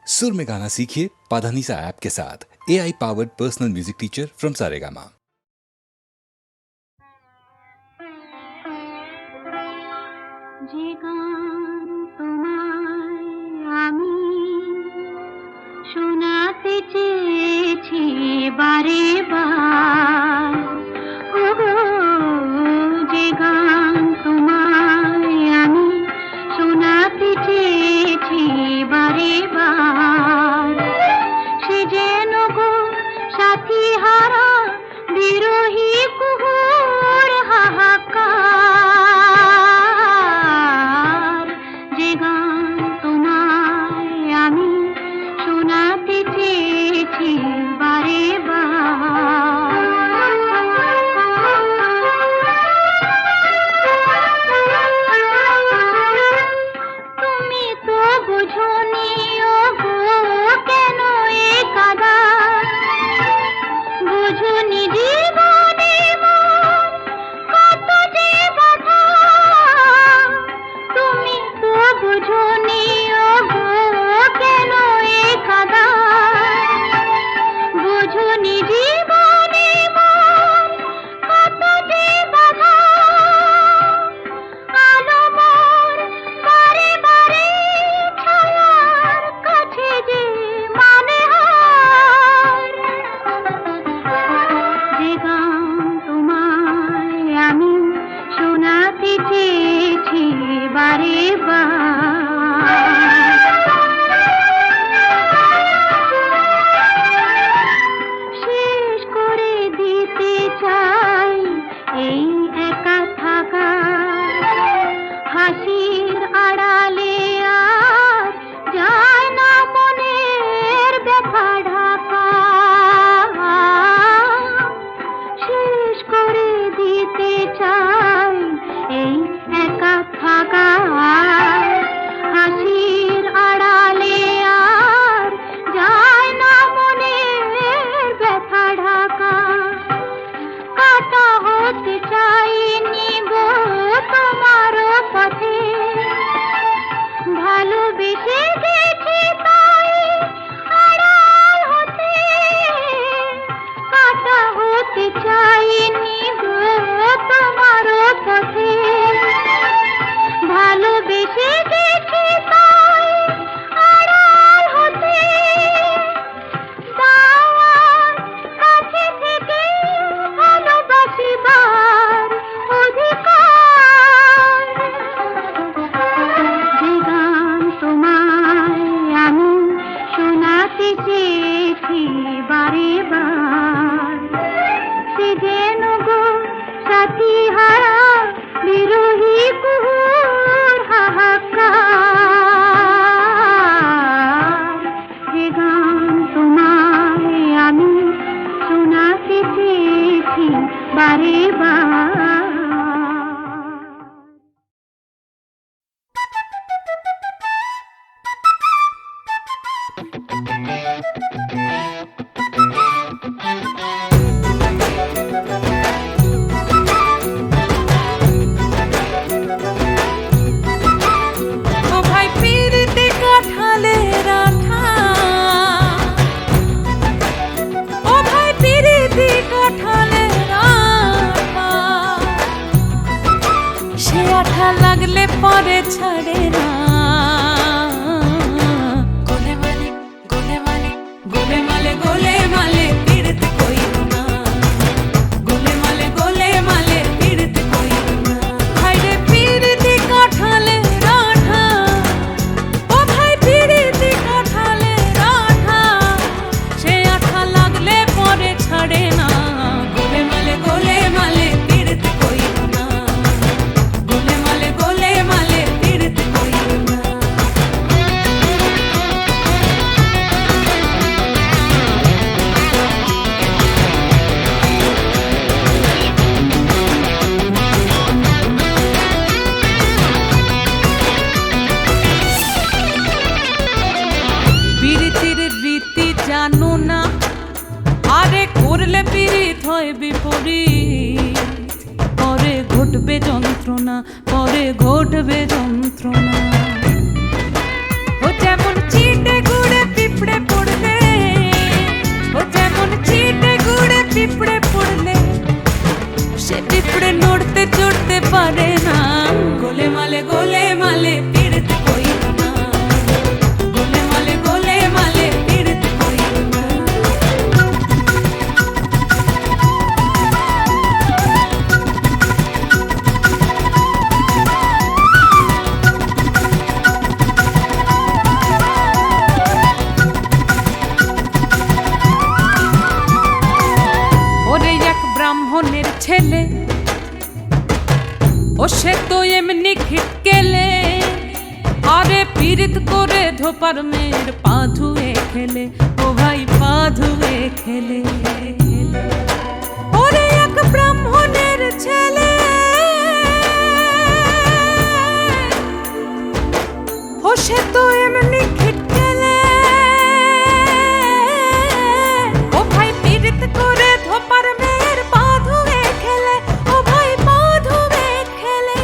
सुर में गाना सीखिए पाधानीसा ऐप के साथ। AI powered personal music teacher from Saregama. যে গান তোমায় আমি শোনাতে চেয়েছি বারে বার, ওগো যে গান তোমায় আমি শোনাতে চেয়েছি বারে বার, সে যেন গো সাথী হারা বিরহী কুহুর হাহাকার, যে গান তোমায় আমি শোনাতে চেয়েছি বারে বার। তুমি তো বুঝোনি ওগো কেন এ কাদা, বুঝোনি জীবনে মোর কত যে বাধা, তুমি তো বুঝোনি ওগো কেন এ কাদা, বুঝোনি জীবনে মোর কত যে বাধা, আলো মোর বারে বারে ছায়ার কাছে যে মানে হার, যে গান তোমায় আমি শোনাতে চেয়েছি বারে বার, শেষ করে দিতে চাই এই একা থাকা, হাসির আড়ালে আর যায় না মনের ব্যথা ঢাকা, শেষ করে দিতে চাই এই একা থাকা, হাসির আড়ালে আর যায় না মনের ব্যথা ঢাকা, কাটা হতে চাইনি গো তোমার পথে, ভালোবেসে গেছি তাই আড়াল হতে, কাটা হতে চাইনি গো তোমার পথে, ভালোবেসে গেছি তাই আড়াল হতে, দাওয়ার কাছে থেকে ভালোবাসিবার অধিকার, যে গান তোমায় আমি শোনাতে চেয়েছি বারে বার, সে যেন গো সাথী হারা বিরহী কুহুর হাহাকার, যে গান তোমায় আমি শোনাতে চেয়েছি বারে বার। ও ভাই পিরিতে কাঁঠালের আঠা, ও ভাই পিরিতে কাঁঠালের আঠা, সে আঠা লাগলে পরে ছাড়ে না, গোলে মালে গোলে মালে গোলে মালে গোলে মালে পিরিতে কইরো না, গোলে মালে পিরিতে কইরো না, ভাই রে পিরিতে কাঁঠালের আঠা, ও ভাই পিরিতে কাঁঠালের আঠা, সে আঠা লাগলে পরে ছাড়ে না, গোলে মালে পিরিতে কইরো না, গোলে মালে পিরিতে কইরো না। পিরিতির রীতি জানো না, আরে করলে পিরিত হয় বিপরীত, পরে ঘটবে যন্ত্রণা, পরে ঘটবে যন্ত্রণা, ও যেমন চিটে ঘুরে সে তো এমনি খিটকেলে, আরে পীড়িত করে ধোপার মেয়ের পা ধুয়ে খেলে, ও ভাই পা ধুয়ে খেলে। ওরে এক ব্রাহ্মণের ছেলে, ও সে তো এমনি খিটকেলে, ও ভাই পীড়িত করে ধোপার মেয়ের পা ধুয়ে খেলে, ও ভাই পা ধুয়ে খেলে।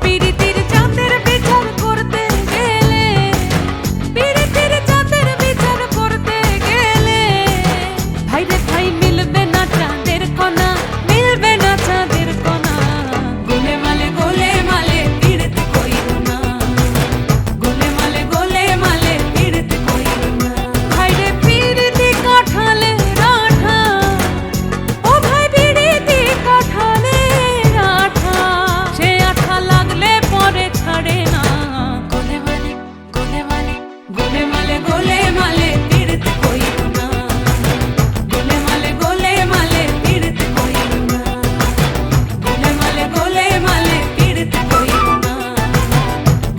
পীড়িতির জাতের বিচার করতে গেলে, পীড়িতির জাতের বিচার করতে গেলে, ভাই রে ভাই মিলবে না চাঁদের কণা, মিলবে না চাঁদের কণা। গোলে মালে পীড়িত কইরো না, গোলে মালে পীড়িত কইরো না। ভাই রে পীড়িতি কাঠালে রাঠা, ও ভাই পীড়িতি কাঠালে রাঠা, সে আঠা লাগলে পরে ছাড়ে না। গোলে মালে পীড়িত কইরো না, গোলে মালে পীড়িত কইরো না, গোলে মালে পীড়িত কইরো না,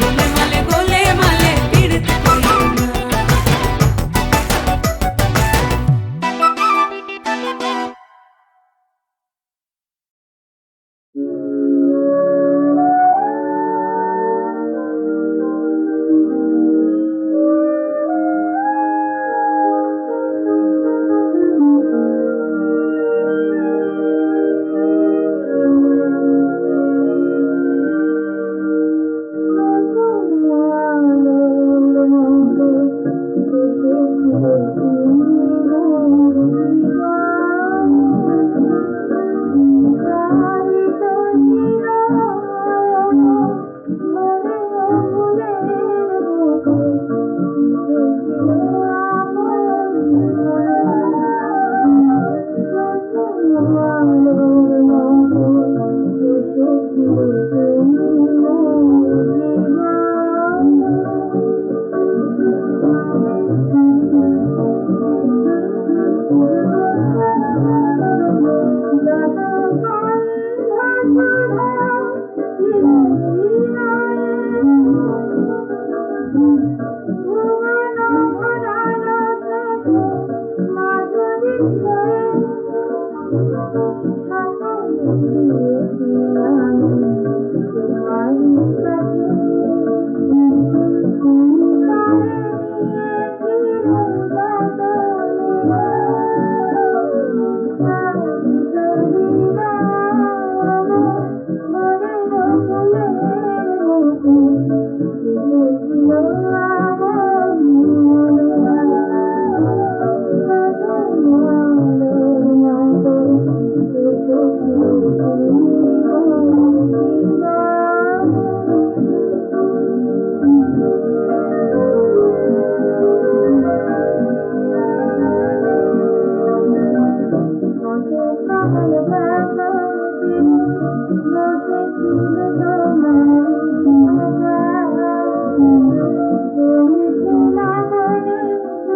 গোলে মালে পীড়িত কইরো না।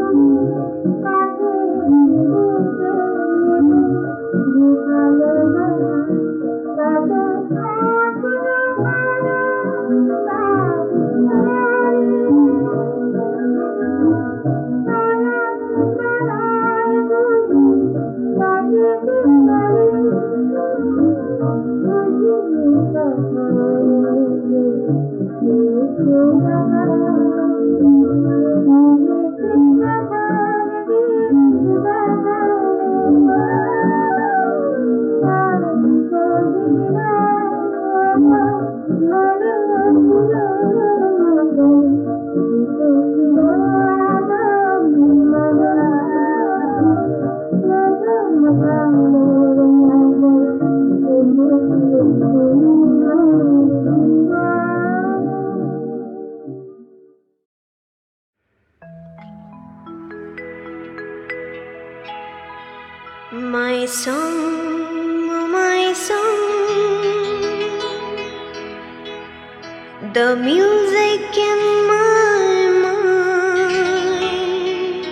My song, the music in my mind.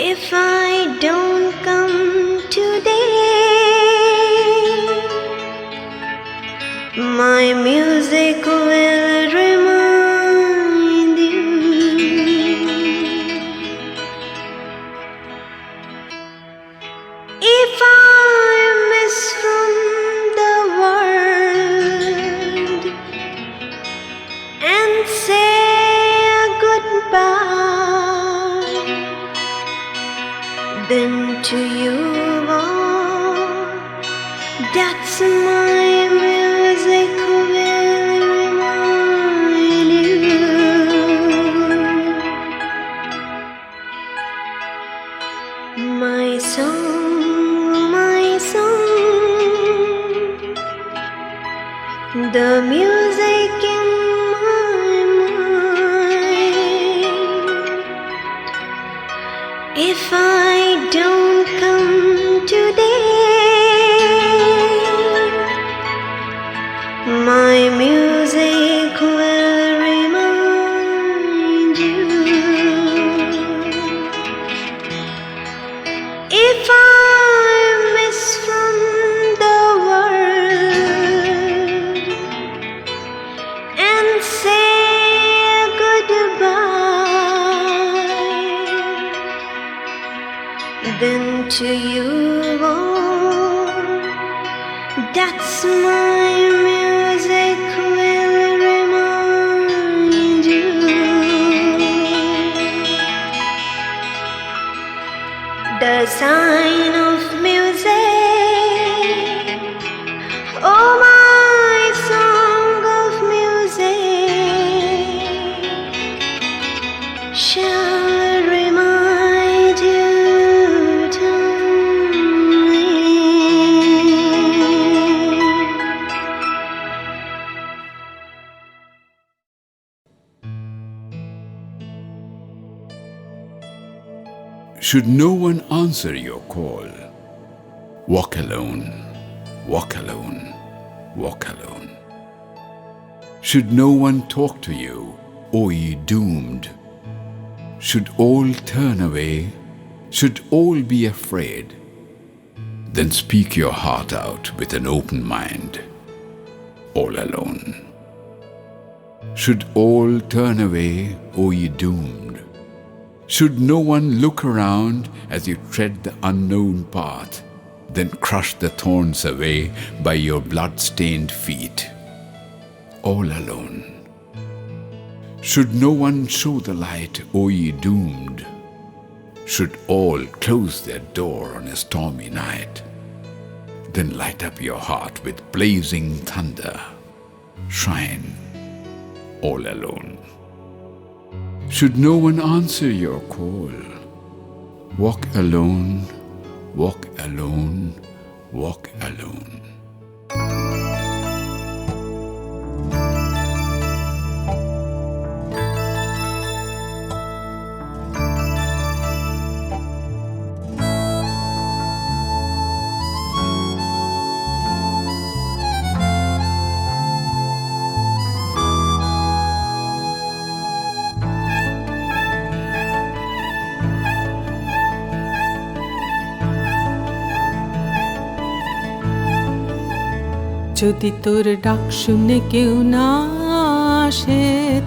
If I don't come today, to you all. That's my music will remind you. My song, the music in my mind. If I don't come today, my music will remind you. If I miss from the world and say goodbye, then to you all, that's my music will remind you. The sign of music, oh my song of music, shall remind you to me. Should no one answer your call, walk alone, walk alone, walk alone. Should no one talk to you, O ye doomed, should all turn away, should all be afraid, then speak your heart out with an open mind, all alone. Should all turn away, O ye doomed, should no one look around as you tread the unknown path, then crush the thorns away by your blood-stained feet, all alone. Should no one show the light, O ye doomed, should all close their door on a stormy night, then light up your heart with blazing thunder, shine, all alone. Should no one answer your call, walk alone, walk alone, walk alone. যদি তোর ডাক শুনে কেউ না আসে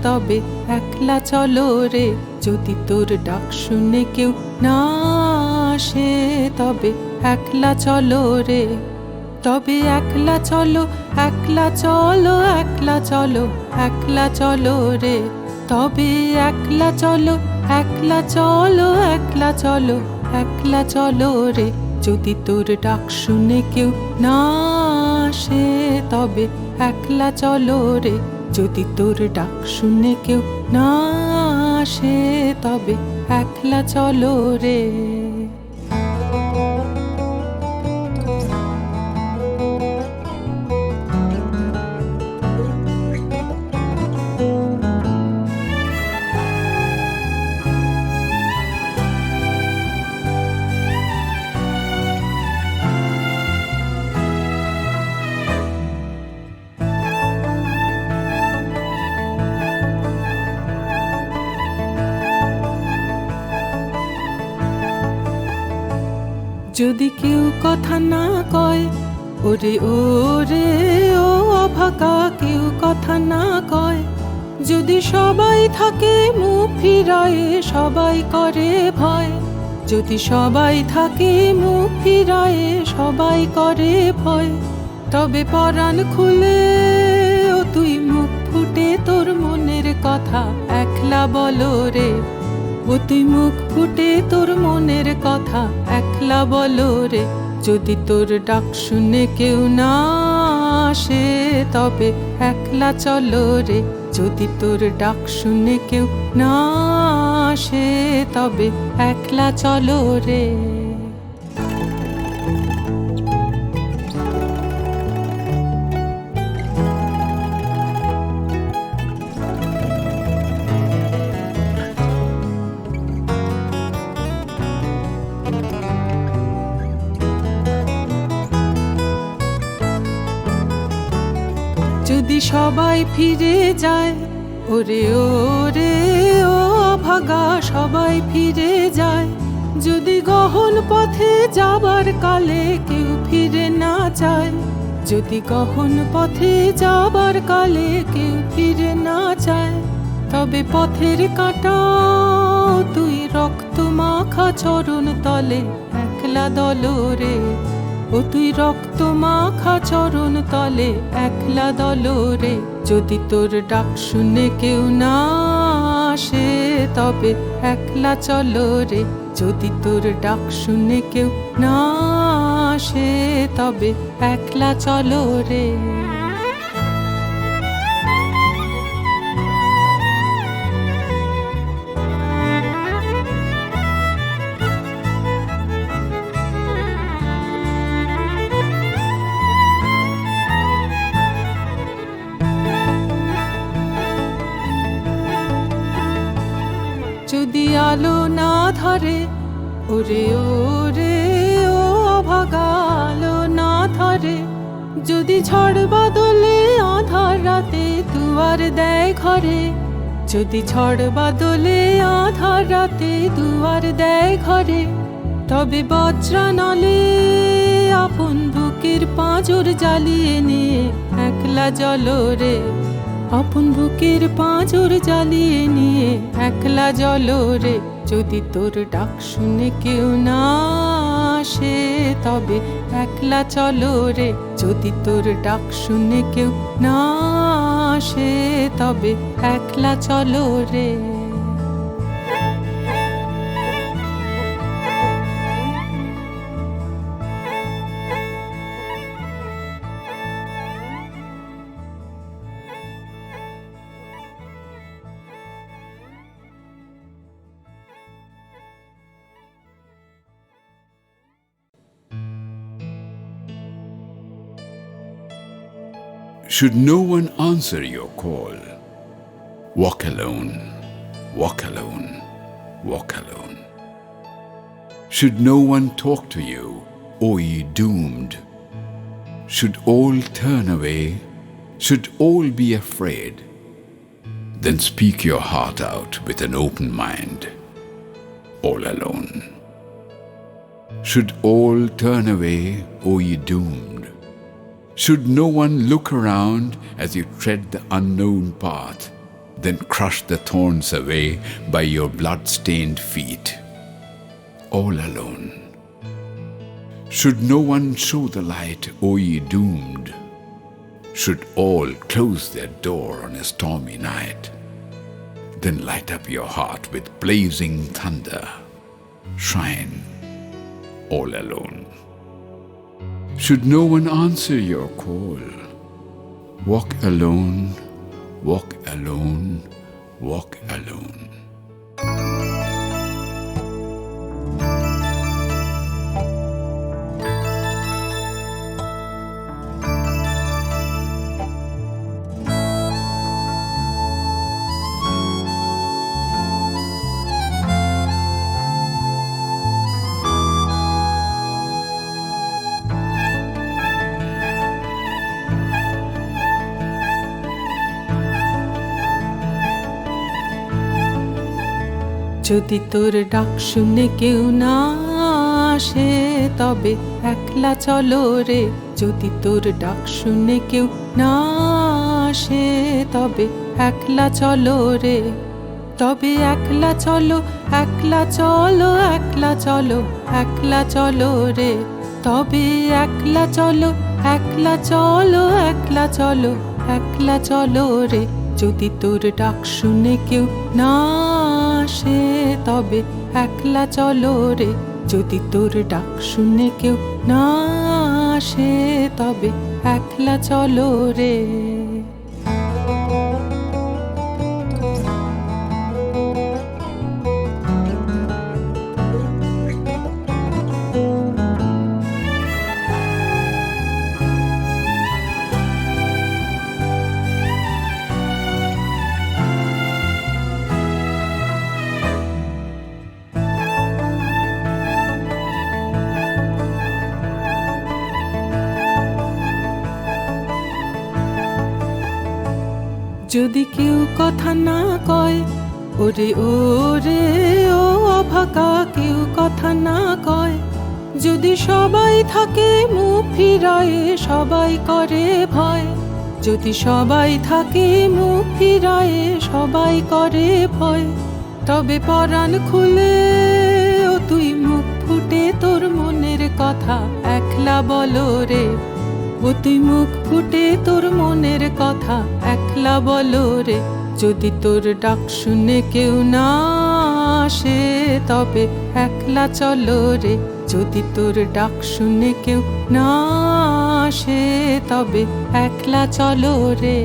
তবে একলা চলো রে। যদি তোর ডাক শুনে কেউ না আসে তবে একলা চলো রে। তবে একলা চলো, একলা চলো, একলা চলো, একলা চলো রে। তবে একলা চলো, একলা চলো, একলা চলো, একলা চলো রে। যদি তোর ডাক শুনে কেউ না আসে তবে একলা চলো রে। যদি তোর ডাক শুনে কেউ না আসে তবে একলা চলো রে। যদি কেউ কথা না কয়, ওরে ওরে ও অভাগা, কেউ কথা না কয়। যদি সবাই থাকে মুখ ফিরায়ে, সবাই করে ভয়। যদি সবাই থাকে মুখ ফিরায়ে, সবাই করে ভয়। তবে পরাণ খুলে ও তুই মুখ ফুটে তোর মনের কথা একলা বলো রে। ও তুই মুখ ফুটে তোর মনের কথা একলা বলো রে, যদি তোর ডাক শুনে কেউ না আসে তবে একলা চলো রে, যদি তোর ডাক শুনে কেউ না আসে তবে একলা চলো রে। যদি সবাই ফিরে যায়, ওরে ওরে ও অভাগা সবাই ফিরে যায়, যদি গহন পথে যাবার কালে কেউ ফিরে না যায়, যদি গহন পথে যাবার কালে কেউ ফিরে না যায়, তবে পথের কাঁটা তুই রক্ত মাখা চরণ তলে একলা দলরে, ও তুই রক্ত মাখা চরণ তলে একলা দলরে, যদি তোর ডাক শুনে কেউ না আসে তবে একলা চলো রে, যদি তোর ডাক শুনে কেউ না আসে তবে একলা চলো রে। যদি আলো না ধরে, ওরে ওরে ও অভাগা আলো না ধরে, যদি ঝড় বাদলে আধার রাতে দুয়ার দেয় ঘরে, যদি ঝড় বাদলে আধার রাতে দুয়ার দেয় ঘরে, তবে বজ্রানলে আপন বুকের পাঁজর জ্বালিয়ে নিয়ে একলা জ্বলো রে, আপন বুকের পাঁজর জ্বালিয়ে নিয়ে একলা জ্বলো রে, যদি তোর ডাক শুনে কেউ না আসে তবে একলা চলো রে, যদি তোর ডাক শুনে কেউ না আসে তবে একলা চলো রে। Should no one answer your call, walk alone, walk alone, walk alone. Should no one talk to you, O ye doomed, should all turn away, should all be afraid, then speak your heart out with an open mind, all alone. Should all turn away, O ye doomed, should no one look around as you tread the unknown path, then crush the thorns away by your blood-stained feet, all alone. Should no one show the light, O ye doomed, should all close their door on a stormy night, then light up your heart with blazing thunder, shine, all alone. Should no one answer your call, walk alone, walk alone, walk alone. যদি তোর ডাক শুনে কেউ না আসে তবে একলা চলো রে, যদি তোর ডাক শুনে কেউ না আসে তবে একলা চলো রে, তবে একলা চলো, একলা চলো, একলা চলো, একলা চলো রে, তবে একলা চলো, একলা চলো, একলা চলো, একলা চলো রে, যদি তোর ডাক শুনে কেউ না আসে তবে একলা চলো রে, যদি তোর ডাক শুনে কেউ না আসে তবে একলা চলো রে। যদি কেউ কথা না কয়, ওরে ওরে ও অভাগা, কেউ কথা না কয়, যদি সবাই থাকে মুখ ফিরায়ে সবাই করে ভয়, যদি সবাই থাকে মুখ ফিরায়ে সবাই করে ভয়, তবে পরাণ খুলে ও তুই মুখ ফুটে তোর মনের কথা একলা বলো রে, ও তুই মুখ ফুটে তোর মনের কথা একলা বলো রে, যদি তোর ডাক শুনে কেউ না আসে তবে একলা চলো রে, যদি তোর ডাক শুনে কেউ না আসে তবে একলা চলো রে।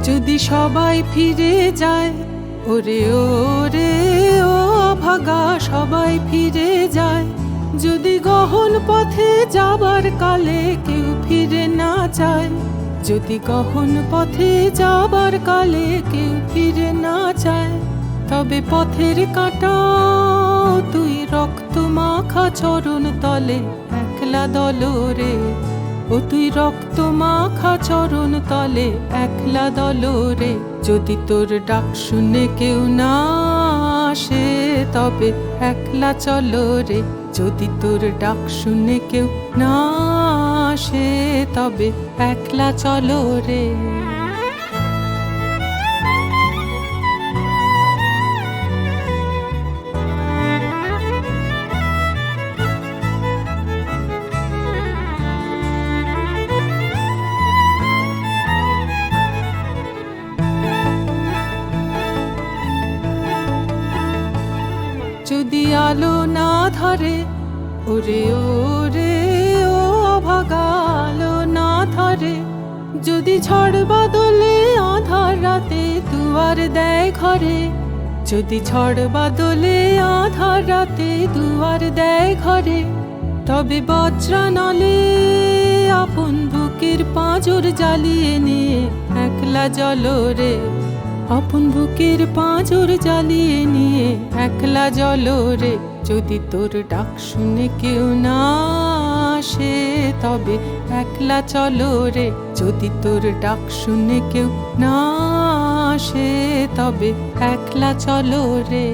যদি সবাই ফিরে যায়, ওরে ওরে ও অভাগা সবাই ফিরে যায়, যদি গহন পথে যাবার কালে কেউ ফিরে না চায়, যদি গহন পথে যাবার কালে কেউ ফিরে না চায়, তবে পথের কাঁটা তুই রক্ত মাখা চরণ তলে একলা দলো রে, ও তুই রক্ত মাখা চরণ তলে একলা দলো রে, যদি তোর ডাক শুনে কেউ না আসে তবে একলা চলো রে, যদি তোর ডাক শুনে কেউ না আসে তবে একলা চলো রে। যদি আলো না ধরে, ওরে ওরে ও অভাগা আলো না ধরে, যদি ঝড় বাদলে আধার রাতে দুয়ার দেয় ঘরে, যদি ঝড় বাদলে আধার রাতে দুয়ার দেয় ঘরে, তবে বজ্রানলে আপন বুকের পাঁজর জ্বালিয়ে নিয়ে একলা জ্বলো রে, আপন বুকের পাঁজর জ্বালিয়ে নিয়ে একলা জ্বলো রে, যদি তোর ডাক শুনে কেউ না আসে তবে একলা চলো রে, যদি তোর ডাক শুনে কেউ না আসে তবে একলা চলো রে।